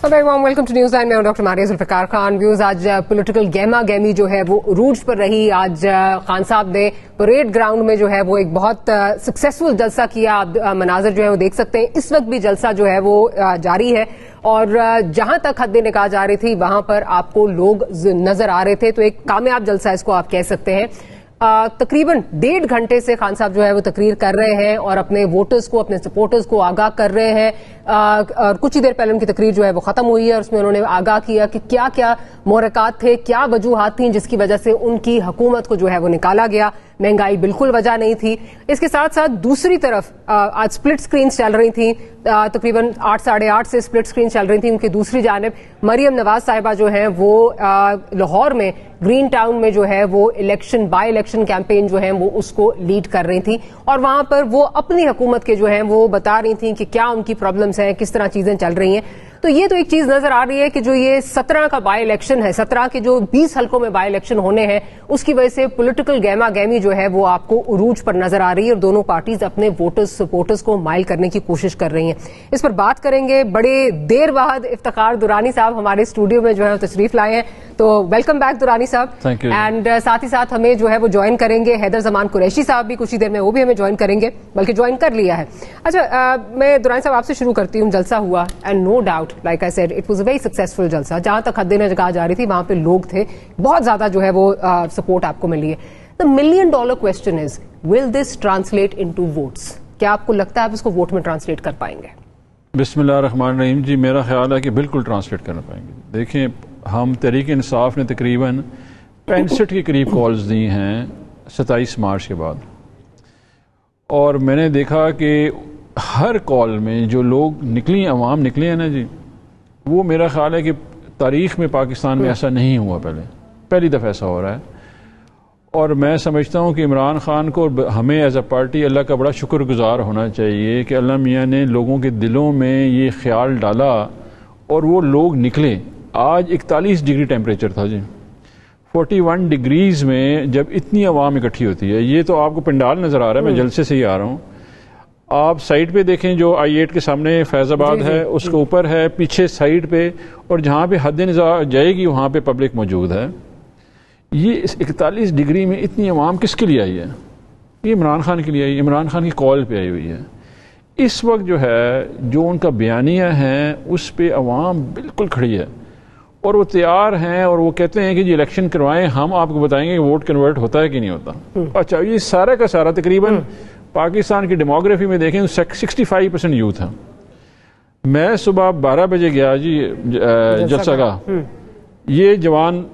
Welcome to news line. मैं हूं doctor Maria Zulfikar Khan. Views, आज पॉलिटिकल गेमा गेमी जो है वो रूज पर रही। आज खान साहब ने परेड ग्राउंड में जो है वो एक बहुत सक्सेसफुल जलसा किया। आप मनाजर जो है वो देख सकते हैं। इस वक्त भी जलसा जो है वो जारी है और जहां तक हद निकाह जा रही थी वहां पर आपको लोग नजर आ रहे थे। तो एक कामयाब जलसा इसको आप कह सकते हैं। तकरीबन 1.5 घंटे से खान साहब जो है वो तकरीर कर रहे हैं और अपने वोटर्स को, अपने सपोर्टर्स को आगाह कर रहे हैं। और कुछ ही देर पहले उनकी तकरीर जो है वो खत्म हुई है और उसमें उन्होंने आगाह किया कि क्या क्या मुहरकात थे, क्या वजूहात थी जिसकी वजह से उनकी हुकूमत को जो है वो निकाला गया। महंगाई बिल्कुल वजह नहीं थी। इसके साथ साथ दूसरी तरफ आज स्प्लिट स्क्रीन चल रही थी। तकरीबन 8 साढ़े 8 से स्प्लिट स्क्रीन चल रही थी। उनकी दूसरी जानिब मरियम नवाज साहिबा जो है वो लाहौर में ग्रीन टाउन में जो है वो बाई इलेक्शन कैंपेन जो है वो उसको लीड कर रही थी और वहां पर वो अपनी हुकूमत के जो है वो बता रही थी कि क्या उनकी प्रॉब्लम्स हैं, किस तरह चीजें चल रही हैं। तो ये तो एक चीज नजर आ रही है कि जो ये 17 का बाई इलेक्शन है, 17 के जो 20 हल्कों में बाई इलेक्शन होने हैं, उसकी वजह से पॉलिटिकल गेमा गेमी जो है वो आपको उरूज पर नजर आ रही है और दोनों पार्टीज अपने वोटर्स सपोर्टर्स को माइल करने की कोशिश कर रही हैं। इस पर बात करेंगे। बड़े देर बाद इफ्तिखार दुरानी साहब हमारे स्टूडियो में जो है तशरीफ लाए हैं, तो वेलकम बैक दुरानी साहब। Thank you. एंड साथ ही साथ हमें जो है वो ज्वाइन करेंगे हैदर जमान कुरैशी साहब भी कुछ ही देर में, वो भी हमें ज्वाइन करेंगे, बल्कि ज्वाइन कर लिया है। अच्छा, मैं दुरानी साहब आपसे शुरू करती हूँ। जलसा हुआ and no doubt like I said it was a very successful jalsa. जहां तक हद निकाह जा रही थी वहां पे लोग थे, बहुत ज्यादा जो है वो सपोर्ट आपको मिली है। The $1 million question is, will this translate into votes? क्या आपको लगता है आप इसको वोट में ट्रांसलेट कर पाएंगे? बिस्मिल्लाहिर्रहमानिर्रहीम जी, मेरा ख्याल है कि बिल्कुल ट्रांसलेट कर पाएंगे। देखें, हम तहरीक इंसाफ ने तकरीबन 65 के करीब कॉल्स दी हैं 27 मार्च के बाद और मैंने देखा कि हर कॉल में जो लोग निकली, अवाम निकली है ना जी, वो मेरा ख्याल है कि तारीख़ में पाकिस्तान में ऐसा नहीं हुआ। पहली दफ़ा ऐसा हो रहा है और मैं समझता हूँ कि इमरान खान को हमें एज अ पार्टी अल्लाह का बड़ा शुक्रगुजार होना चाहिए कि अल्लाह मियाँ ने लोगों के दिलों में ये ख्याल डाला और वो लोग निकले। आज 41 डिग्री टेम्परेचर था जी। 41 डिग्रीज़ में जब इतनी आवाम इकट्ठी होती है, ये तो आपको पंडाल नज़र आ रहा है, मैं जलसे से ही आ रहा हूँ। आप साइड पे देखें, जो I-8 के सामने फैज़ाबाद है उसके ऊपर है, पीछे साइड पे, और जहाँ पे हद निज़ार जाएगी वहाँ पे पब्लिक मौजूद है। ये इस 41 डिग्री में इतनी आवाम किसके लिए आई है? ये इमरान खान के लिए आई, इमरान खान की कॉल पे आई हुई है। इस वक्त जो है, जो उनका बयानिया है उस पर आवाम बिल्कुल खड़ी है और वो तैयार हैं और वो कहते हैं कि जी इलेक्शन करवाएं, हम आपको बताएंगे कि वोट कन्वर्ट होता है कि नहीं होता। अच्छा, ये सारा का सारा तकरीबन पाकिस्तान की डेमोग्राफी में देखें 65% यूथ है। मैं सुबह 12 बजे गया जी जलसा का, ये जवान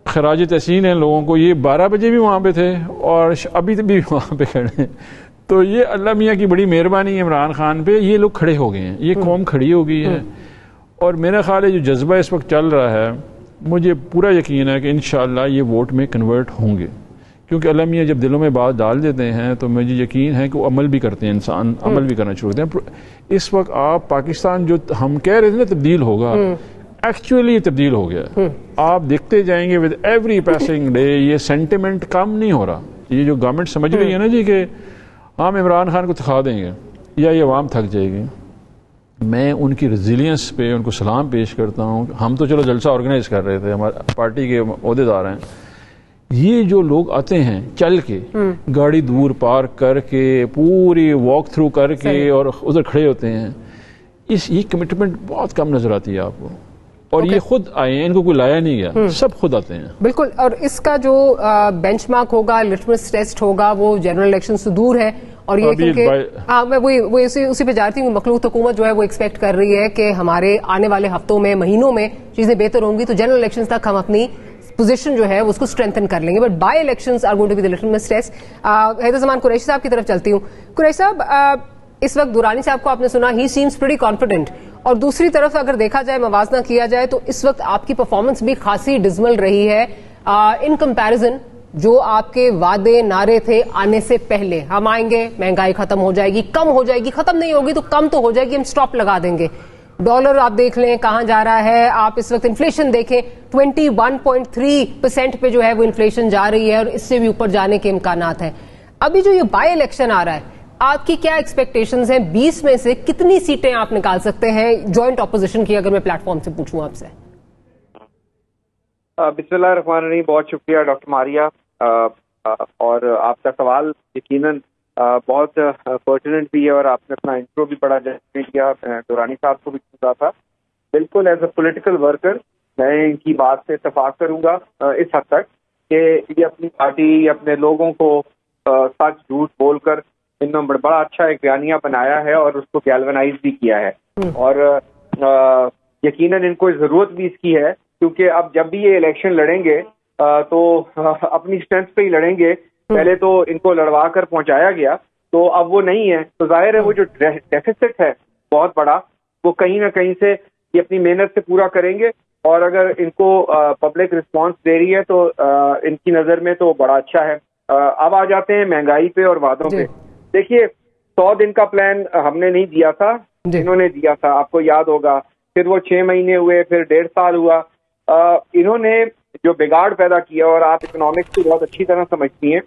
खराज तहसीन है लोगों को, ये 12 बजे भी वहाँ पे थे और अभी भी वहाँ पे खड़े हैं। तो ये अल्लाह मियाँ की बड़ी मेहरबानी है इमरान खान पे, ये लोग खड़े हो गए हैं, ये कौम खड़ी हो गई है। और मेरा ख्याल है जो जज्बा इस वक्त चल रहा है, मुझे पूरा यकीन है कि इंशाअल्लाह ये वोट में कन्वर्ट होंगे, क्योंकि अल्लाह मियाँ जब दिलों में बात डाल देते हैं तो मुझे यकीन है कि वो अमल भी करते हैं, इंसान अमल भी करना शुरू करते हैं। इस वक्त आप पाकिस्तान जो हम कह रहे थे ना तब्दील होगा, एक्चुअली तब्दील हो गया। आप देखते जाएंगे विद एवरी पासिंग डे ये सेंटिमेंट कम नहीं हो रहा। ये जो गवर्नमेंट समझ रही है ना जी कि हम इमरान खान को थका देंगे या ये अवाम थक जाएगी, मैं उनकी रेजिलियंस पे उनको सलाम पेश करता हूँ। हम तो चलो जलसा ऑर्गेनाइज कर रहे थे, हमारे पार्टी के ओहदेदार हैं, ये जो लोग आते हैं चल के, गाड़ी दूर पार्क करके, पूरी वॉक थ्रू करके और उधर खड़े होते हैं, ये कमिटमेंट बहुत कम नजर आती है आपको। और ये खुद आए हैं, इनको कोई लाया नहीं गया, सब खुद आते हैं। बिल्कुल। और इसका जो बेंचमार्क होगा, लिटमस टेस्ट होगा, वो जनरल इलेक्शन से दूर है और ये क्योंकि मैं वही उसी पे जा रही हूँ। मखलूक हुकूमत जो है वो एक्सपेक्ट कर रही है कि हमारे आने वाले हफ्तों में, महीनों में चीजें बेहतर होंगी, तो जनरल इलेक्शन तक हम अपनी पोजीशन जो है उसको स्ट्रेंथन कर लेंगे। But by elections are going to be the litmus test. Haider Zaman Qureshi sahab की तरफ चलती हूँ। कुरैशी साहब, इस वक्त दुरानी साहब को आपने सुना, ही सीम्स प्रीटी कॉन्फिडेंट, और दूसरी तरफ अगर देखा जाए, मवाजना किया जाए, तो इस वक्त आपकी परफॉर्मेंस भी खासी डिजमल रही है इन कंपैरिजन जो आपके वादे नारे थे आने से पहले। हम आएंगे, महंगाई खत्म हो जाएगी, कम हो जाएगी, खत्म नहीं होगी तो कम तो हो जाएगी, हम स्टॉप लगा देंगे। डॉलर आप देख लें कहां जा रहा है, आप इस वक्त इन्फ्लेशन देखें 21.3% पे जो है वो इन्फ्लेशन जा रही है और इससे भी ऊपर जाने के इम्कानात हैं। अभी जो ये बाय इलेक्शन आ रहा है, आपकी क्या एक्सपेक्टेशंस हैं? 20 में से कितनी सीटें आप निकाल सकते हैं जॉइंट ऑपोजिशन की, अगर मैं प्लेटफॉर्म से पूछूं आपसे? बिस्मिल्लाहिर्रहमानिर्रहीम, बहुत शुक्रिया डॉक्टर मारिया। और आपका सवाल यकीनन बहुत पर्टिनेंट भी है और आपने अपना इंट्रो भी बड़ा जल्दी किया। दुरानी साहब को भी पूछा था। बिल्कुल एज अ पॉलिटिकल वर्कर मैं इनकी बात से इत्तेफाक करूंगा इस हद तक कि ये अपनी पार्टी, अपने लोगों को सच झूठ बोलकर इन्होंने बड़ा अच्छा एक बयानिया बनाया है और उसको गैल्वनाइज भी किया है। और यकीनन इनको जरूरत भी इसकी है, क्योंकि अब जब भी ये इलेक्शन लड़ेंगे तो अपनी स्ट्रेंथ पे ही लड़ेंगे। पहले तो इनको लड़वा कर पहुंचाया गया, तो अब वो नहीं है, तो जाहिर है वो जो डेफिसिट है बहुत बड़ा, वो कहीं ना कहीं से ये अपनी मेहनत से पूरा करेंगे। और अगर इनको पब्लिक रिस्पांस दे रही है तो इनकी नजर में तो बड़ा अच्छा है। अब आ जाते हैं महंगाई पे और वादों पे। देखिए 100 दिन का प्लान हमने नहीं दिया था, इन्होंने दिया था, आपको याद होगा। फिर वो 6 महीने हुए, फिर 1.5 साल हुआ। इन्होंने जो बिगाड़ पैदा किया, और आप इकोनॉमिक्स को बहुत अच्छी तरह समझती हैं,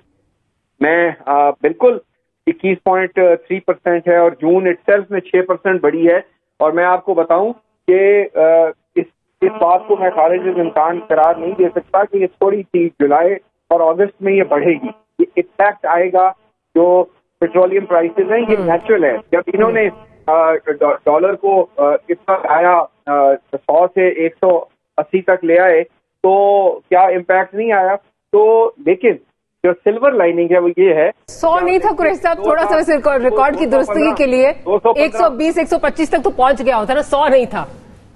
मैं बिल्कुल 21.3% है और जून इटसेल्फ में 6% बढ़ी है। और मैं आपको बताऊं कि इस बात को मैं खारिज इम्कान करार नहीं दे सकता कि ये थोड़ी सी जुलाई और अगस्त में ये बढ़ेगी। ये इम्पैक्ट आएगा जो पेट्रोलियम प्राइसेस हैं, ये नेचुरल है। जब इन्होंने डॉलर को इतना आया 100 से 180 तक ले आए, तो क्या इम्पैक्ट नहीं आया? तो लेकिन जो सिल्वर लाइनिंग है वो ये है, 100 नहीं था कुरैशी साहब, थोड़ा सा रिकॉर्ड की दुरुस्ती के लिए 120-125 तक तो पहुंच गया होता ना, 100 नहीं था।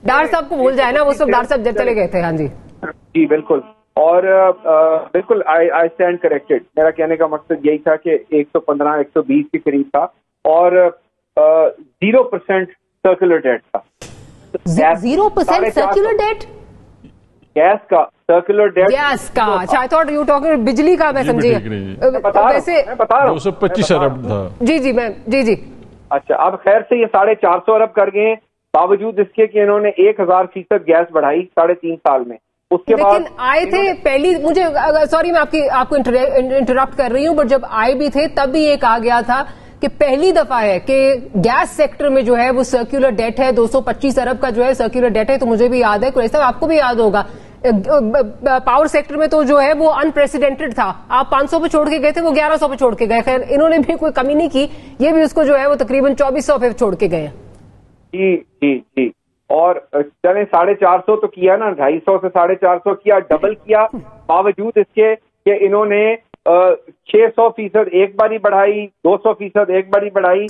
डार साहब को भूल जाए ना, वो सब डार साहब जब चले गए थे। हाँ जी जी बिल्कुल। और बिल्कुल आई स्टैंड करेक्टेड। मेरा कहने का मकसद यही था कि 115-120 के करीब था और 0% सर्कुलर डेट था। 0% सर्कुलर डेट? गैस का सर्कुलर डेट, गैस का। अच्छा, आई थॉट यू टॉकिंग बिजली का। मैं समझी वैसे मैं बता रहा हूँ 225 अरब था। जी। अच्छा, अब खैर से ये 450 अरब कर गए, बावजूद इसके कि इन्होंने 1000% गैस बढ़ाई 3.5 साल में। उसके बाद आए थे पहली, मुझे सॉरी मैं आपको इंटरप्ट कर रही हूँ, बट जब आए भी थे तब भी एक आ गया था कि पहली दफा है कि गैस सेक्टर में जो है वो सर्कुलर डेट है, 225 अरब का जो है सर्कुलर डेट है। तो मुझे भी याद है, कुरैशी साहब आपको भी याद होगा, पावर सेक्टर में तो जो है वो अनप्रेसिडेंटेड था। आप 500 पे छोड़ के गए थे, वो 1100 पे छोड़ के गए। खैर इन्होंने भी कोई कमी नहीं की, ये भी उसको जो है वो तकरीबन 2400 पे छोड़ के गए। जी। और चले 450 तो किया ना, 250 से 450 किया, डबल किया। बावजूद इसके कि इन्होंने 600% एक बारी बढ़ाई, 200% एक बारी बढ़ाई।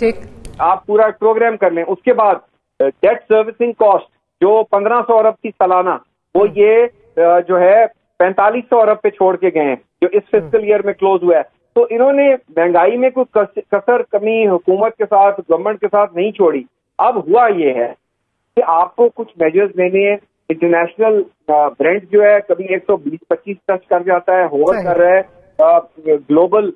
आप पूरा प्रोग्राम कर लें। उसके बाद डेट सर्विसिंग कॉस्ट जो 1500 अरब की सालाना, वो ये जो है 4500 अरब पे छोड़ के गए हैं, जो इस फिस्कल ईयर में क्लोज हुआ है। तो इन्होंने महंगाई में कोई कसर कमी हुकूमत के साथ, गवर्नमेंट के साथ नहीं छोड़ी। अब हुआ ये है कि आपको कुछ मेजर्स लेने हैं। इंटरनेशनल ब्रेंट जो है कभी 120-125 टच कर जाता है, होवर कर रहा है। ग्लोबल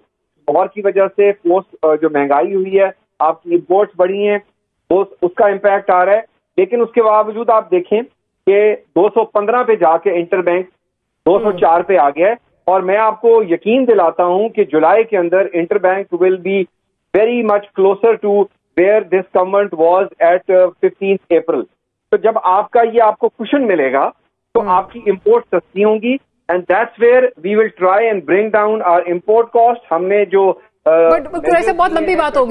वॉर की वजह से पोस्ट जो महंगाई हुई है, आपकी इम्पोर्ट्स बढ़ी हैं, वो उसका इम्पैक्ट आ रहा है। लेकिन उसके बावजूद आप देखें कि 215 पे जाके इंटरबैंक 204 पे आ गया है। और मैं आपको यकीन दिलाता हूं कि जुलाई के अंदर interbank will be very much closer to where this government was at 15 April. तो जब आपको कुशन मिलेगा तो आपकी इंपोर्ट सस्ती होंगी, and that's where we will try and bring down our import cost. हमने जो ऐसे बहुत लंबी बात हो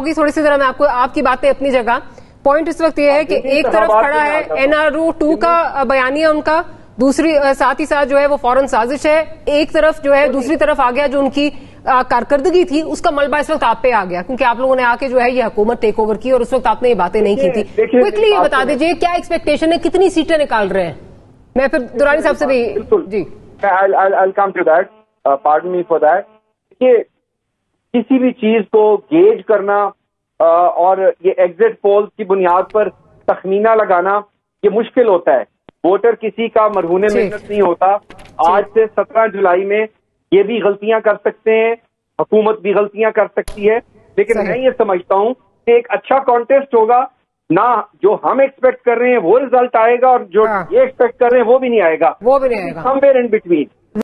गई थोड़ी सी। जरा मैं आपकी बातें अपनी जगह। पॉइंट इस वक्त ये है कि एक तरफ खड़ा है NRO 2 का बयानिया उनका, दूसरी साथ ही साथ जो है वो फौरन साजिश है। एक तरफ जो है, दूसरी तरफ आ गया जो उनकी कारकर्दगी थी उसका मलबा इस वक्त आप पे आ गया, क्योंकि आप लोगों ने आके जो है ये हुकूमत टेक ओवर की और उस वक्त आपने ये बातें नहीं की थी। क्विकली ये बता दीजिए क्या एक्सपेक्टेशन है, कितनी सीटें निकाल रहे हैं? मैं फिर दुरानी साहब से भी जी I'll come to that. Pardon me for that. देखिए, किसी भी चीज को गेज करना और ये एग्जिट पोल्स की बुनियाद पर तखमीना लगाना ये मुश्किल होता है। वोटर किसी का मरहूने मेहनत नहीं होता। आज से 17 जुलाई में ये भी गलतियां कर सकते हैं, हुकूमत भी गलतियां कर सकती है। लेकिन मैं ये समझता हूं कि एक अच्छा कॉन्टेस्ट होगा ना, जो हम एक्सपेक्ट कर रहे हैं वो रिजल्ट आएगा और जो ये एक्सपेक्ट कर रहे हैं वो भी नहीं आएगा, समवेयर इन बिटवीन।